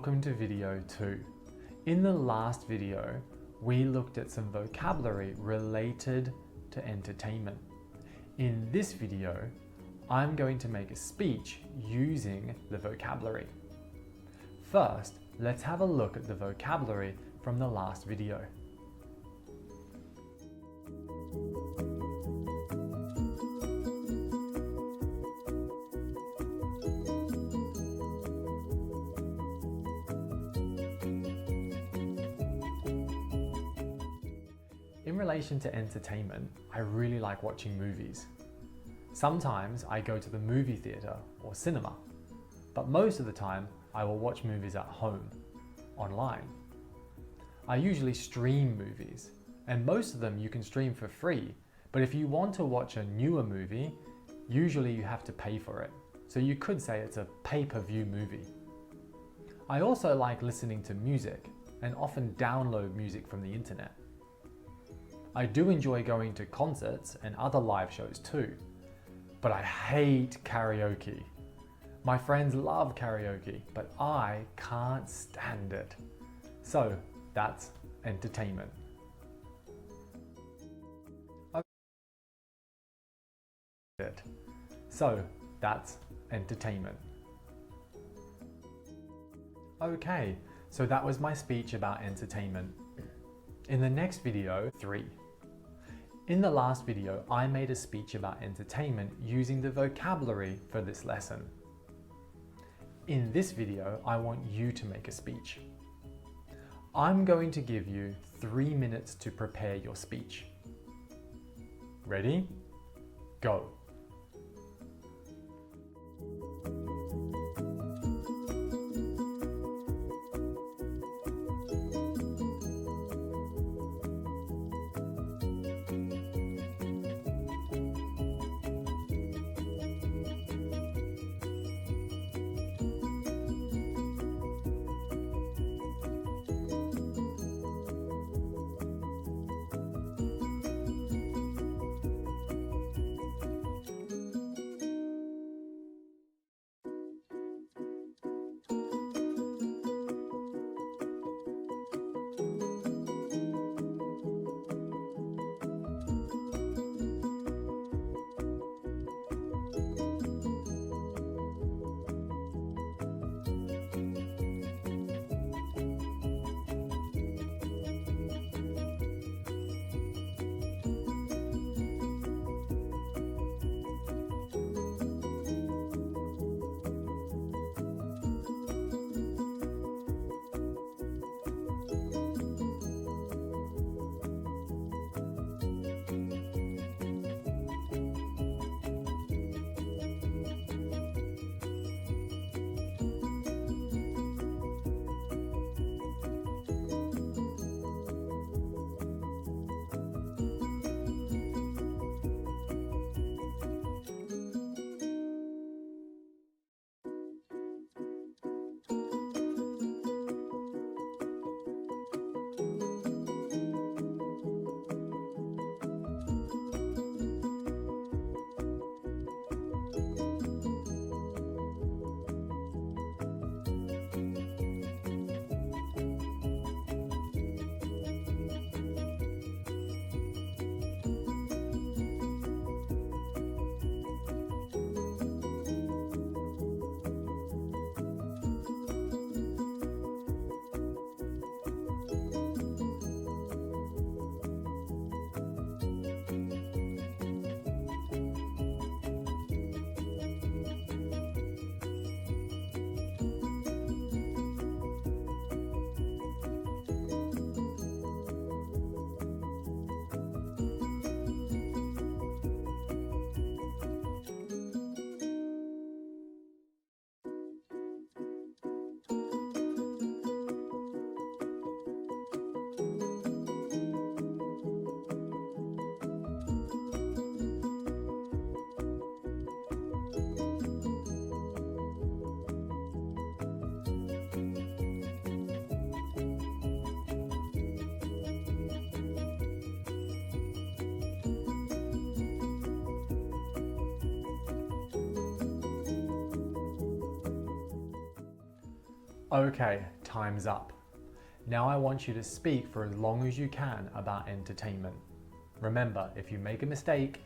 welcome to video 2. In the last video, we looked at some vocabulary related to entertainment. In this video, I'm going to make a speech using the vocabulary. First, let's have a look at the vocabulary from the last video. In relation to entertainment, I really like watching movies. Sometimes I go to the movie theatre or cinema, but most of the time I will watch movies at home, online. I usually stream movies, and most of them you can stream for free, but if you want to watch a newer movie, usually you have to pay for it. So you could say it's a pay-per-view movie. I also like listening to music and often download music from the internet. I do enjoy going to concerts and other live shows too, but I hate karaoke. My friends love karaoke, but I can't stand it. So that's entertainment. So that's entertainment. Okay, so that was my speech about entertainment. In the next video, 3. In the last video, I made a speech about entertainment using the vocabulary for this lesson. In this video, I want you to make a speech. I'm going to give you 3 minutes to prepare your speech. Ready? Go. Okay, time's up. Now I want you to speak for as long as you can about entertainment. Remember, if you make a mistake,